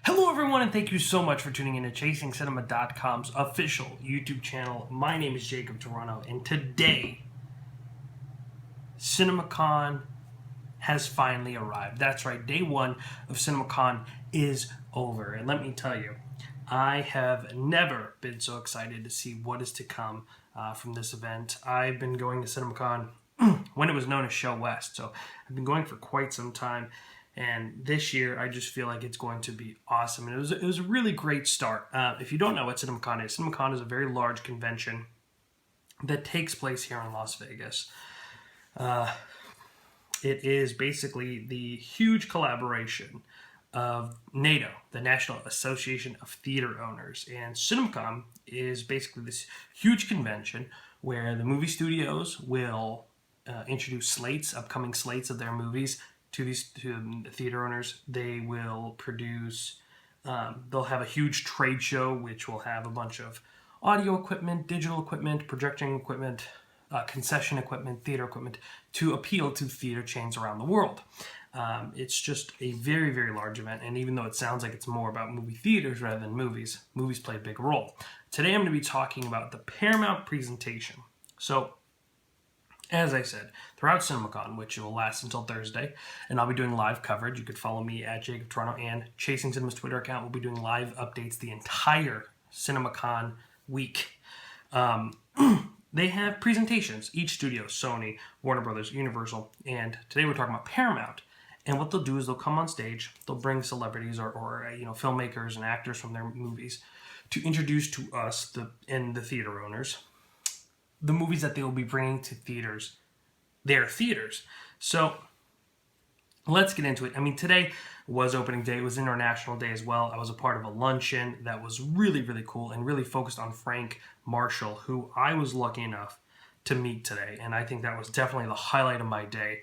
Hello everyone, and thank you so much for tuning in to ChasingCinema.com's official YouTube channel. My name is Jacob Tiranno, and today, CinemaCon has finally arrived. That's right, day one of CinemaCon is over. And let me tell you, I have never been so excited to see what is to come from this event. I've been going to CinemaCon when it was known as Show West, so I've been going for quite some time. And this year, I just feel like it's going to be awesome. And it was a really great start. If you don't know what CinemaCon is a very large convention that takes place here in Las Vegas. It is basically the huge collaboration of NATO, the National Association of Theater Owners. And CinemaCon is basically this huge convention where the movie studios will introduce upcoming slates of their movies to the theater owners. They will produce, they'll have a huge trade show which will have a bunch of audio equipment, digital equipment, projecting equipment, concession equipment, theater equipment to appeal to theater chains around the world. It's just a very, very large event, and even though it sounds like it's more about movie theaters rather than movies, movies play a big role. Today I'm going to be talking about the Paramount presentation. So, as I said, throughout CinemaCon, which will last until Thursday, and I'll be doing live coverage. You could follow me at Jacob Tiranno, and Chasing Cinema's Twitter account will be doing live updates the entire CinemaCon week. They have presentations, each studio, Sony, Warner Brothers, Universal, and today we're talking about Paramount. And what they'll do is they'll come on stage, they'll bring celebrities or filmmakers and actors from their movies to introduce to us and the theater owners the movies that they will be bringing to their theaters. So let's get into it. I mean, today was opening day. It was International Day as well. I was a part of a luncheon that was really, really cool and really focused on Frank Marshall, who I was lucky enough to meet today. And I think that was definitely the highlight of my day.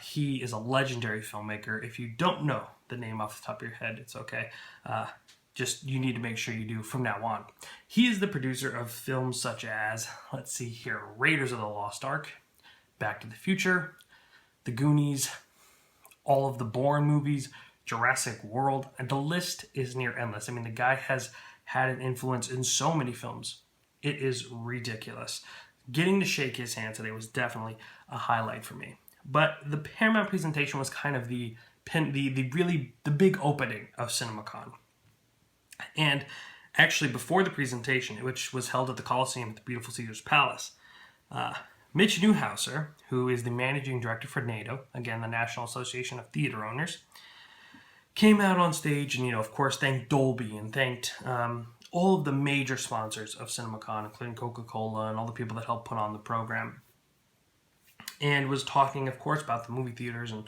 He is a legendary filmmaker. If you don't know the name off the top of your head, it's okay. You need to make sure you do from now on. He is the producer of films such as, let's see here, Raiders of the Lost Ark, Back to the Future, The Goonies, all of the Bourne movies, Jurassic World, and the list is near endless. I mean, the guy has had an influence in so many films. It is ridiculous. Getting to shake his hand today was definitely a highlight for me. But the Paramount presentation was kind of the big opening of CinemaCon. And actually, before the presentation, which was held at the Coliseum at the beautiful Caesars Palace, Mitch Newhouser, who is the managing director for NATO, again, the National Association of Theater Owners, came out on stage and, of course, thanked Dolby and thanked all of the major sponsors of CinemaCon, including Coca-Cola and all the people that helped put on the program. And was talking, of course, about the movie theaters and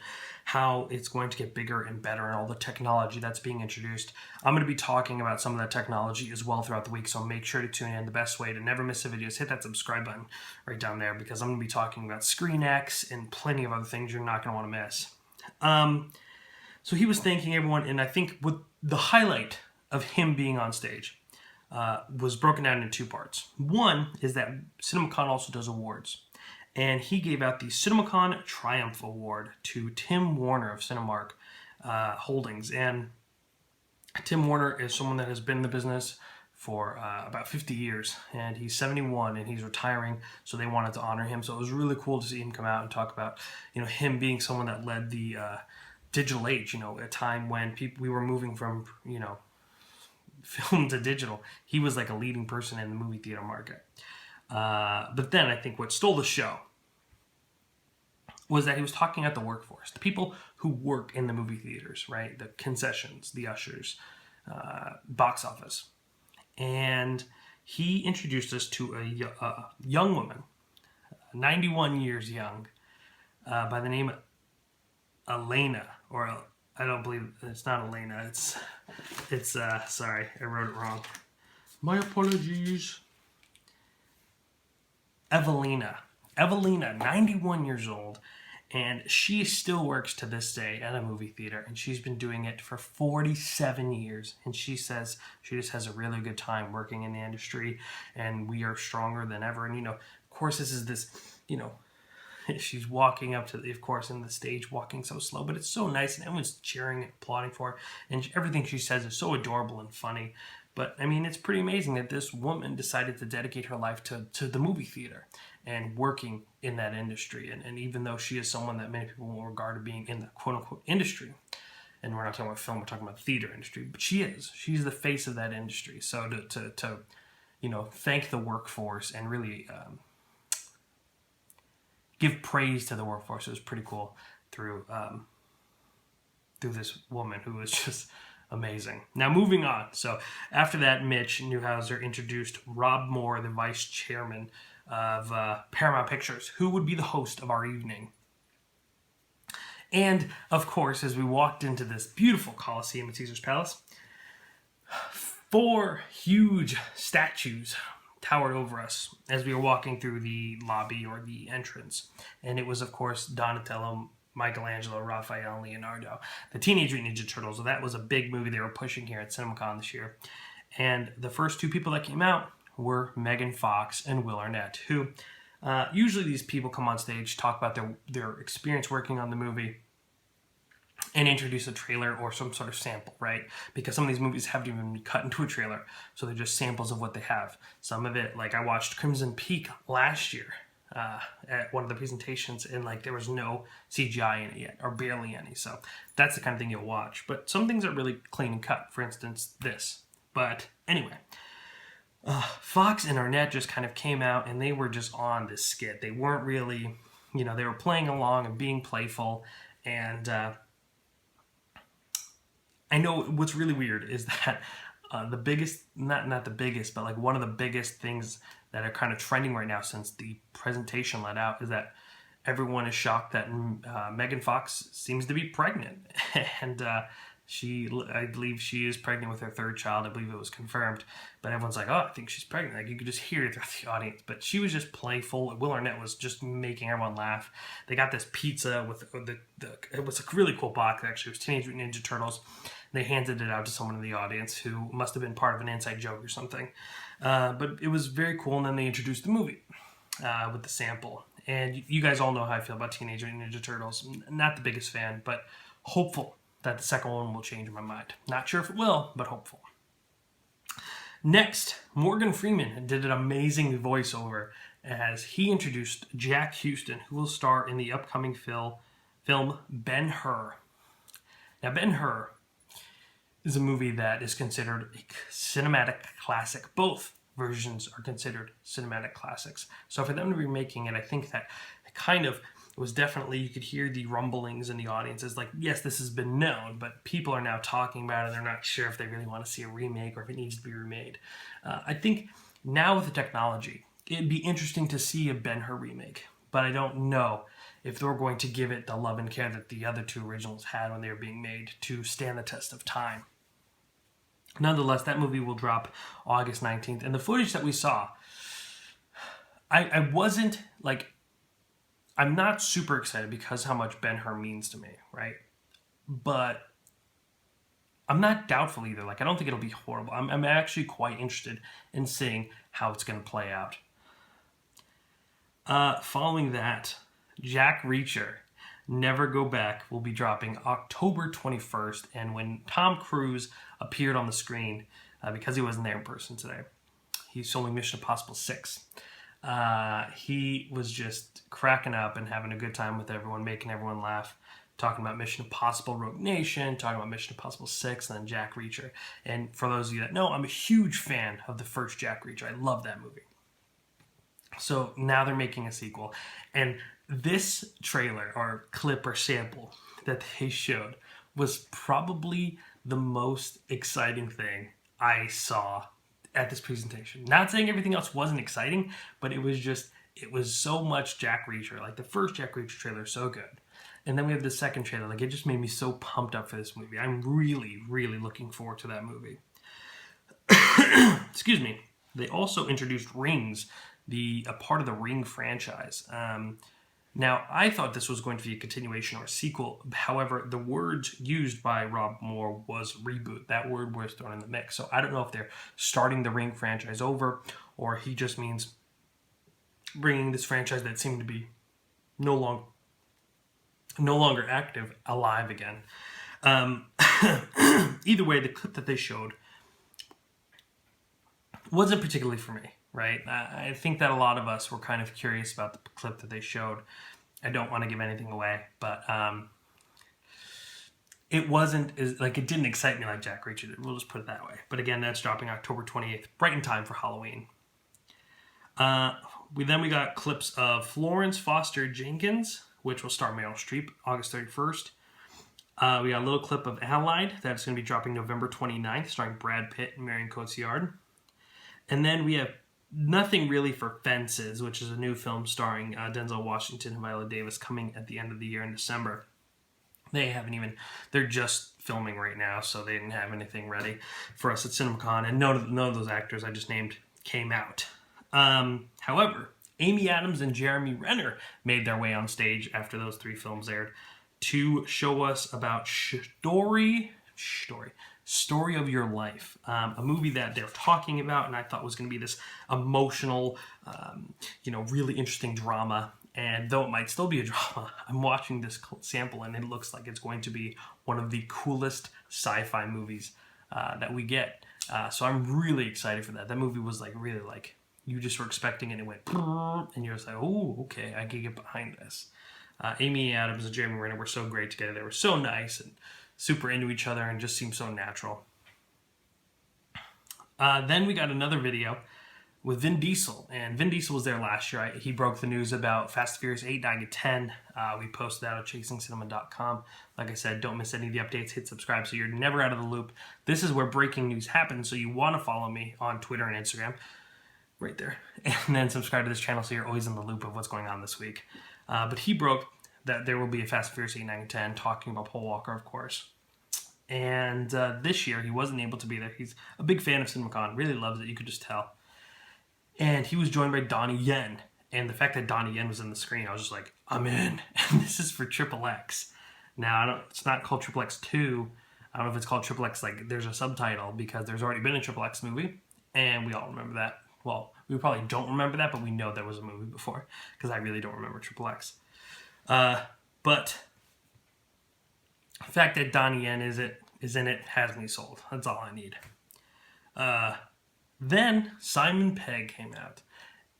how it's going to get bigger and better and all the technology that's being introduced. I'm going to be talking about some of that technology as well throughout the week, so make sure to tune in. The best way to never miss a video is hit that subscribe button right down there, because I'm going to be talking about ScreenX and plenty of other things you're not going to want to miss. So he was thanking everyone, and I think with the highlight of him being on stage was broken down into two parts. One is that CinemaCon also does awards. And he gave out the CinemaCon Triumph Award to Tim Warner of Cinemark Holdings. And Tim Warner is someone that has been in the business for about 50 years. And he's 71 and he's retiring, so they wanted to honor him. So it was really cool to see him come out and talk about, him being someone that led the digital age, a time when we were moving from, film to digital. He was like a leading person in the movie theater market. But then I think what stole the show was that he was talking about the workforce, the people who work in the movie theaters, right? The concessions, the ushers, box office. And he introduced us to a young woman, 91 years young, by the name of Elena, or I don't believe, it's not Elena, it's sorry, I wrote it wrong. My apologies. Evelina, 91 years old, and she still works to this day at a movie theater, and she's been doing it for 47 years, and she says she just has a really good time working in the industry, and we are stronger than ever. And, of course, this is this, she's walking up to the, of course, in the stage, walking so slow, but it's so nice, and everyone's cheering and applauding for her, and everything she says is so adorable and funny. But I mean, it's pretty amazing that this woman decided to dedicate her life to the movie theater and working in that industry. And even though she is someone that many people will regard as being in the quote unquote industry, and we're not talking about film, we're talking about the theater industry, but she's the face of that industry. So to thank the workforce and really give praise to the workforce was pretty cool through this woman who was just amazing. Now, moving on. So after that, Mitch Neuhauser introduced Rob Moore, the vice chairman of Paramount Pictures, who would be the host of our evening. And, of course, as we walked into this beautiful Coliseum at Caesar's Palace, 4 huge statues towered over us as we were walking through the lobby or the entrance. And it was, of course, Donatello, Michelangelo, Raphael, and Leonardo, the Teenage Mutant Ninja Turtles. So that was a big movie they were pushing here at CinemaCon this year. And the first 2 people that came out were Megan Fox and Will Arnett, who usually these people come on stage, talk about their experience working on the movie, and introduce a trailer or some sort of sample, right? Because some of these movies haven't even been cut into a trailer, so they're just samples of what they have. Some of it, like I watched Crimson Peak last year, at one of the presentations, and like there was no CGI in it yet, or barely any. So that's the kind of thing you'll watch. But some things are really clean and cut. For instance, this. But anyway, Fox and Arnett just kind of came out, and they were just on this skit. They weren't really, they were playing along and being playful. And I know what's really weird is that the biggest, not the biggest, but like one of the biggest things that are kind of trending right now since the presentation let out is that everyone is shocked that Megan Fox seems to be pregnant. And I believe she is pregnant with her 3rd child. I believe it was confirmed. But everyone's like, oh, I think she's pregnant. Like you could just hear it throughout the audience. But she was just playful. Will Arnett was just making everyone laugh. They got this pizza with it was a really cool box, actually. It was Teenage Mutant Ninja Turtles. They handed it out to someone in the audience who must have been part of an inside joke or something. But it was very cool, and then they introduced the movie with the sample. And you guys all know how I feel about Teenage Mutant Ninja Turtles. Not the biggest fan, but hopeful that the second one will change my mind. Not sure if it will, but hopeful. Next, Morgan Freeman did an amazing voiceover as he introduced Jack Houston, who will star in the upcoming film Ben-Hur. Now, Ben-Hur is a movie that is considered a cinematic classic. Both versions are considered cinematic classics. So for them to be making it, I think that it kind of was definitely, you could hear the rumblings in the audience. It's like, yes, this has been known, but people are now talking about it. They're not sure if they really want to see a remake or if it needs to be remade. I think now with the technology, it'd be interesting to see a Ben-Hur remake, but I don't know if they're going to give it the love and care that the other 2 originals had when they were being made to stand the test of time. Nonetheless, that movie will drop August 19th. And the footage that we saw, I wasn't, like, I'm not super excited because how much Ben-Hur means to me, right? But I'm not doubtful either. Like, I don't think it'll be horrible. I'm actually quite interested in seeing how it's going to play out. Following that, Jack Reacher, Never Go Back, will be dropping October 21st. And when Tom Cruise appeared on the screen, because he wasn't there in person today, he's filming Mission Impossible 6. He was just cracking up and having a good time with everyone, making everyone laugh, talking about Mission Impossible Rogue Nation, talking about Mission Impossible 6, and then Jack Reacher. And for those of you that know, I'm a huge fan of the first Jack Reacher. I love that movie. So now they're making a sequel. And this trailer or clip or sample that they showed was probably the most exciting thing I saw at this presentation. Not saying everything else wasn't exciting, but it was so much Jack Reacher. Like the first Jack Reacher trailer is so good. And then we have the second trailer. Like it just made me so pumped up for this movie. I'm really, really looking forward to that movie. Excuse me. They also introduced Rings, a part of the Ring franchise. Now, I thought this was going to be a continuation or a sequel. However, the words used by Rob Moore was reboot. That word was thrown in the mix. So I don't know if they're starting the Ring franchise over or he just means bringing this franchise that seemed to be no longer active, alive again. Either way, the clip that they showed wasn't particularly for me, right? I think that a lot of us were kind of curious about the clip that they showed. I don't want to give anything away, but it wasn't it didn't excite me like Jack Reacher did. We'll just put it that way. But again, that's dropping October 28th, right in time for Halloween. We got clips of Florence Foster Jenkins, which will star Meryl Streep, August 31st. We got a little clip of Allied that's going to be dropping November 29th, starring Brad Pitt and Marion Cotillard. And then we have nothing really for Fences, which is a new film starring Denzel Washington and Viola Davis, coming at the end of the year in December. They're just filming right now, so they didn't have anything ready for us at CinemaCon, and none of those actors I just named came out. However, Amy Adams and Jeremy Renner made their way on stage after those 3 films aired to show us about Story of Your Life, a movie that they're talking about, and I thought was going to be this emotional, really interesting drama. And though it might still be a drama, I'm watching this sample, and it looks like it's going to be one of the coolest sci-fi movies that we get. So I'm really excited for that. That movie was really you just were expecting it, and it went, and you're just like, oh, okay, I can get behind this. Amy Adams and Jeremy Renner were so great together. They were so nice and super into each other and just seemed so natural. Then we got another video with Vin Diesel, and Vin Diesel was there last year. He broke the news about Fast and Furious 8, 9, and 10. We posted that on ChasingCinema.com. Like I said, don't miss any of the updates. Hit subscribe so you're never out of the loop. This is where breaking news happens, so you want to follow me on Twitter and Instagram. Right there. And then subscribe to this channel so you're always in the loop of what's going on this week. But he broke that there will be a Fast and Furious 8, 9, and 10, talking about Paul Walker, of course. And this year, he wasn't able to be there. He's a big fan of CinemaCon, really loves it, you could just tell. And he was joined by Donnie Yen. And the fact that Donnie Yen was in the screen, I was just like, I'm in. And this is for Triple X. Now, it's not called Triple X 2. I don't know if it's called Triple X, there's a subtitle, because there's already been a Triple X movie. And we all remember that. Well, we probably don't remember that, but we know there was a movie before, because I really don't remember Triple X. But the fact that Donnie Yen is in it has me sold. That's all I need. Then Simon Pegg came out.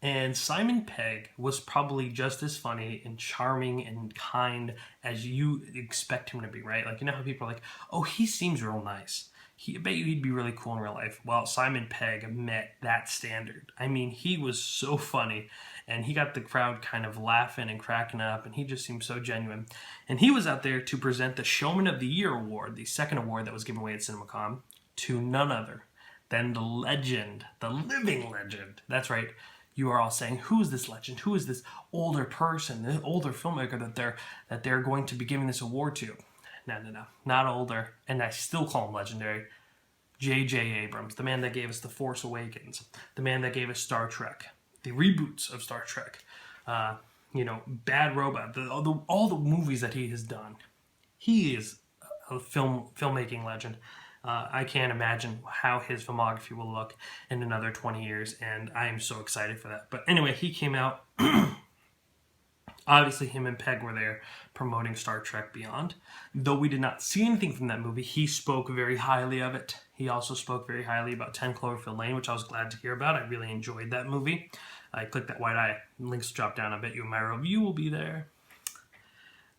And Simon Pegg was probably just as funny and charming and kind as you expect him to be, right? You know how people are like, oh, he seems real nice. I bet you he'd be really cool in real life. Well, Simon Pegg met that standard. I mean, he was so funny, and he got the crowd kind of laughing and cracking up, and he just seemed so genuine. And he was out there to present the Showman of the Year award, the second award that was given away at CinemaCon, to none other than the legend, the living legend. That's right. You are all saying, who is this legend? Who is this older person, the older filmmaker that they're going to be giving this award to? No, not older, and I still call him legendary. Jj Abrams, the man that gave us The Force Awakens, the man that gave us Star Trek, the reboots of Star Trek, Bad Robot, all the movies that he has done. He is a filmmaking legend. I can't imagine how his filmography will look in another 20 years, and I am so excited for that. But anyway, he came out. Obviously, him and Pegg were there promoting Star Trek Beyond. Though we did not see anything from that movie, he spoke very highly of it. He also spoke very highly about 10 Cloverfield Lane, which I was glad to hear about. I really enjoyed that movie. I clicked that white eye. Links drop down. I bet you my review will be there.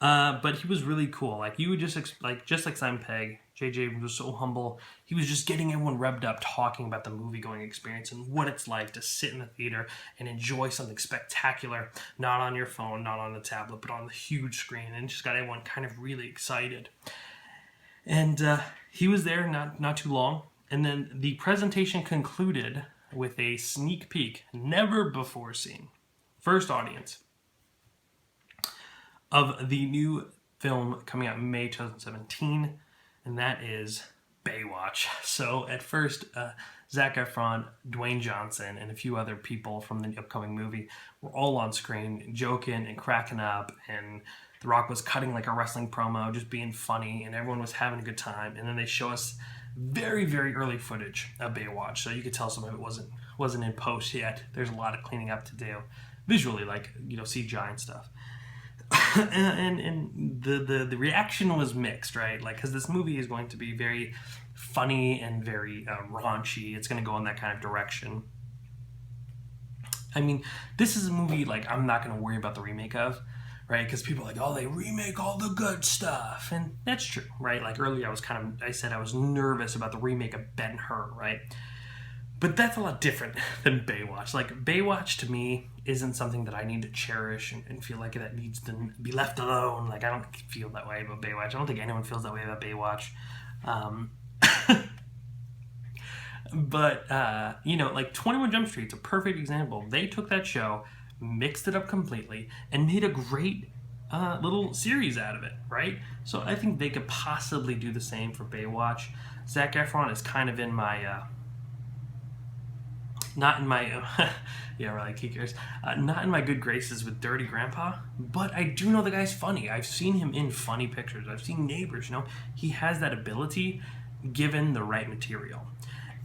But he was really cool. You would just like Simon Pegg, JJ was so humble. He was just getting everyone revved up, talking about the movie-going experience and what it's like to sit in the theater and enjoy something spectacular, not on your phone, not on the tablet, but on the huge screen, and just got everyone kind of really excited. And he was there not too long, and then the presentation concluded with a sneak peek, never before seen, first audience, of the new film coming out in May 2017, and that is Baywatch. So at first, Zac Efron, Dwayne Johnson, and a few other people from the upcoming movie were all on screen joking and cracking up, and The Rock was cutting a wrestling promo, just being funny, and everyone was having a good time. And then they show us very, very early footage of Baywatch, so you could tell some of it wasn't in post yet. There's a lot of cleaning up to do visually, CGI and stuff. and the reaction was mixed, right? Like, because this movie is going to be very funny and very raunchy. It's going to go in that kind of direction. I mean, this is a movie, like, I'm not going to worry about the remake of, right? Because people are like, oh, they remake all the good stuff. And that's true, right? Like, earlier I said I was nervous about the remake of Ben-Hur, right? But that's a lot different than Baywatch. Like, Baywatch to me isn't something that I need to cherish and feel like that needs to be left alone. Like, I don't feel that way about Baywatch. I don't think anyone feels that way about Baywatch. But, like 21 Jump Street's a perfect example. They took that show, mixed it up completely, and made a great little series out of it, right? So I think they could possibly do the same for Baywatch. Zac Efron is kind of in my... not in my... yeah, right, he cares. Not in my good graces with Dirty Grandpa, but I do know the guy's funny. I've seen him in funny pictures. I've seen Neighbors, He has that ability given the right material.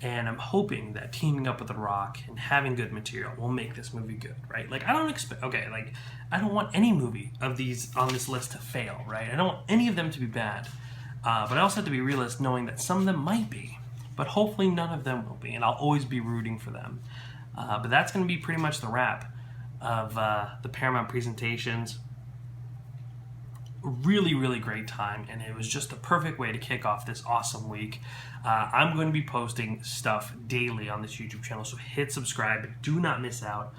And I'm hoping that teaming up with The Rock and having good material will make this movie good, right? Like, I don't want any movie of these on this list to fail, right? I don't want any of them to be bad. But I also have to be realist knowing that some of them might be. But hopefully none of them will be, and I'll always be rooting for them. But that's going to be pretty much the wrap of the Paramount presentations. Really, really great time, and it was just the perfect way to kick off this awesome week. I'm going to be posting stuff daily on this YouTube channel, so hit subscribe and do not miss out,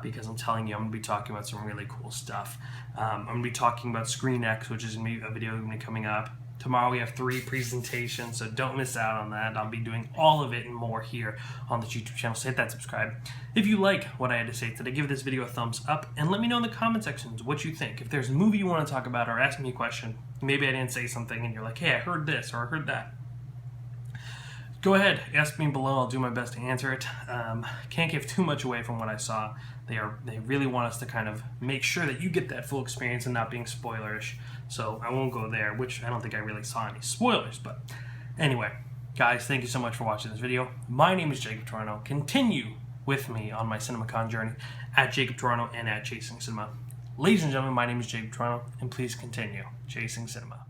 because I'm telling you, I'm going to be talking about some really cool stuff. I'm going to be talking about Screen X, which is going to be a video going to be coming up. Tomorrow we have 3 presentations, so don't miss out on that. I'll be doing all of it and more here on this YouTube channel, so hit that subscribe. If you like what I had to say today, give this video a thumbs up, and let me know in the comment sections what you think. If there's a movie you want to talk about or ask me a question, maybe I didn't say something and you're like, hey, I heard this or I heard that. Go ahead, ask me below. I'll do my best to answer it. Can't give too much away from what I saw. They really want us to kind of make sure that you get that full experience and not being spoilerish. So I won't go there, which I don't think I really saw any spoilers. But anyway, guys, thank you so much for watching this video. My name is Jacob Tiranno. Continue with me on my CinemaCon journey at Jacob Tiranno and at Chasing Cinema. Ladies and gentlemen, my name is Jacob Tiranno, and please continue chasing cinema.